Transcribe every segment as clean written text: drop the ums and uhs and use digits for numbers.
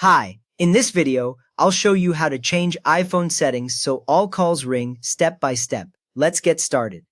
Hi, in this video, I'll show you how to change iPhone settings so all calls ring step by step. Let's get started.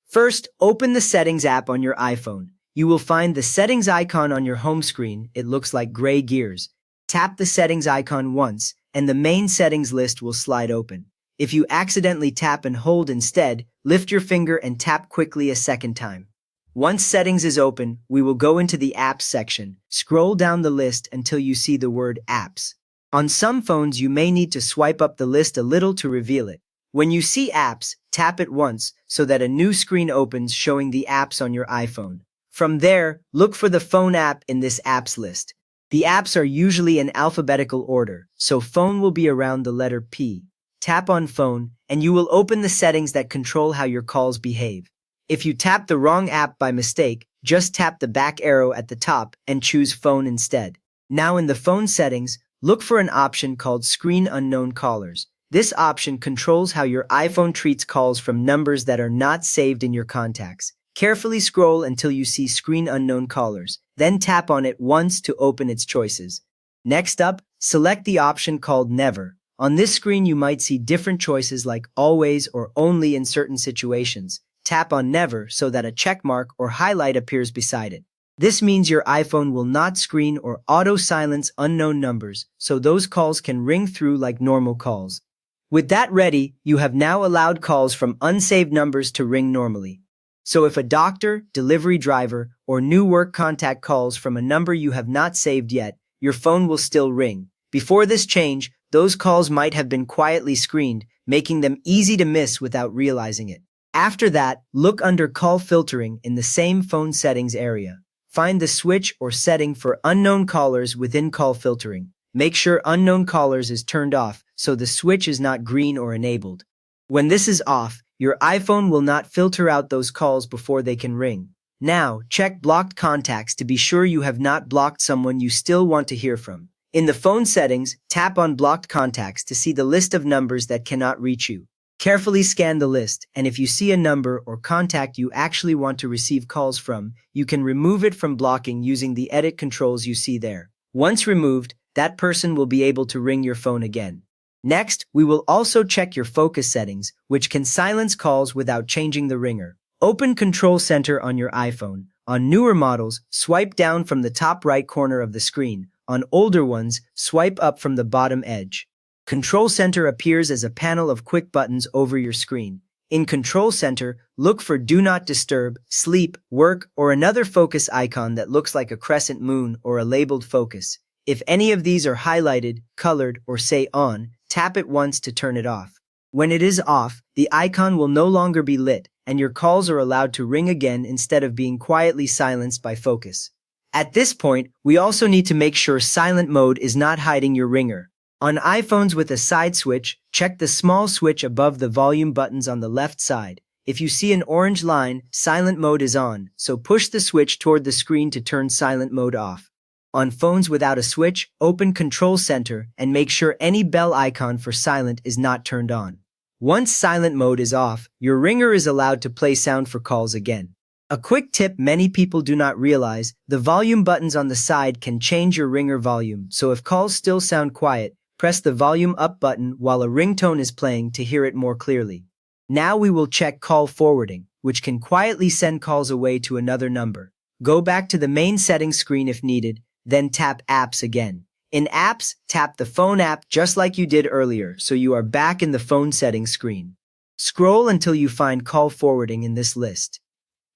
First, open the Settings app on your iPhone. You will find the Settings icon on your home screen. It looks like gray gears. Tap the Settings icon once, and the main settings list will slide open. If you accidentally tap and hold instead, lift your finger and tap quickly a second time. Once Settings is open, we will go into the Apps section. Scroll down the list until you see the word Apps. On some phones, you may need to swipe up the list a little to reveal it. When you see Apps, tap it once so that a new screen opens showing the apps on your iPhone. From there, look for the phone app in this apps list. The apps are usually in alphabetical order, so phone will be around the letter P. Tap on phone, and you will open the settings that control how your calls behave. If you tap the wrong app by mistake, just tap the back arrow at the top and choose phone instead. Now in the phone settings, look for an option called Screen Unknown Callers. This option controls how your iPhone treats calls from numbers that are not saved in your contacts. Carefully scroll until you see Screen Unknown Callers, then tap on it once to open its choices. Next up, select the option called Never. On this screen you might see different choices like Always or Only in certain situations. Tap on Never so that a check mark or highlight appears beside it. This means your iPhone will not screen or auto-silence unknown numbers, so those calls can ring through like normal calls. With that ready, you have now allowed calls from unsaved numbers to ring normally. So if a doctor, delivery driver, or new work contact calls from a number you have not saved yet, your phone will still ring. Before this change, those calls might have been quietly screened, making them easy to miss without realizing it. After that, look under Call Filtering in the same phone settings area. Find the switch or setting for unknown callers within Call Filtering. Make sure Unknown Callers is turned off so the switch is not green or enabled. When this is off, your iPhone will not filter out those calls before they can ring. Now, check Blocked Contacts to be sure you have not blocked someone you still want to hear from. In the phone settings, tap on Blocked Contacts to see the list of numbers that cannot reach you. Carefully scan the list, and if you see a number or contact you actually want to receive calls from, you can remove it from blocking using the edit controls you see there. Once removed, that person will be able to ring your phone again. Next, we will also check your focus settings, which can silence calls without changing the ringer. Open Control Center on your iPhone. On newer models, swipe down from the top right corner of the screen. On older ones, swipe up from the bottom edge. Control Center appears as a panel of quick buttons over your screen. In Control Center, look for Do Not Disturb, Sleep, Work, or another focus icon that looks like a crescent moon or a labeled focus. If any of these are highlighted, colored, or say on, tap it once to turn it off. When it is off, the icon will no longer be lit, and your calls are allowed to ring again instead of being quietly silenced by focus. At this point, we also need to make sure silent mode is not hiding your ringer. On iPhones with a side switch, check the small switch above the volume buttons on the left side. If you see an orange line, silent mode is on, so push the switch toward the screen to turn silent mode off. On phones without a switch, open Control Center and make sure any bell icon for silent is not turned on. Once silent mode is off, your ringer is allowed to play sound for calls again. A quick tip many people do not realize, the volume buttons on the side can change your ringer volume, so if calls still sound quiet, press the volume up button while a ringtone is playing to hear it more clearly. Now we will check Call Forwarding, which can quietly send calls away to another number. Go back to the main settings screen if needed, then tap Apps again. In Apps, tap the phone app just like you did earlier, so you are back in the phone settings screen. Scroll until you find Call Forwarding in this list.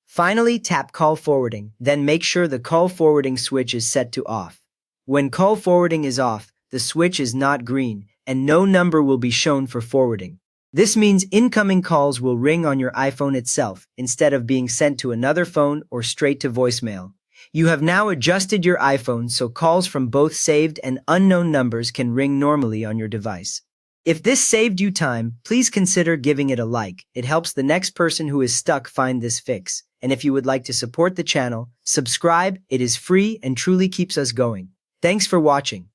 Finally, tap Call Forwarding, then make sure the Call Forwarding switch is set to off. When Call Forwarding is off, the switch is not green, and no number will be shown for forwarding. This means incoming calls will ring on your iPhone itself, instead of being sent to another phone or straight to voicemail. You have now adjusted your iPhone so calls from both saved and unknown numbers can ring normally on your device. If this saved you time, please consider giving it a like. It helps the next person who is stuck find this fix. And if you would like to support the channel, subscribe. It is free and truly keeps us going. Thanks for watching.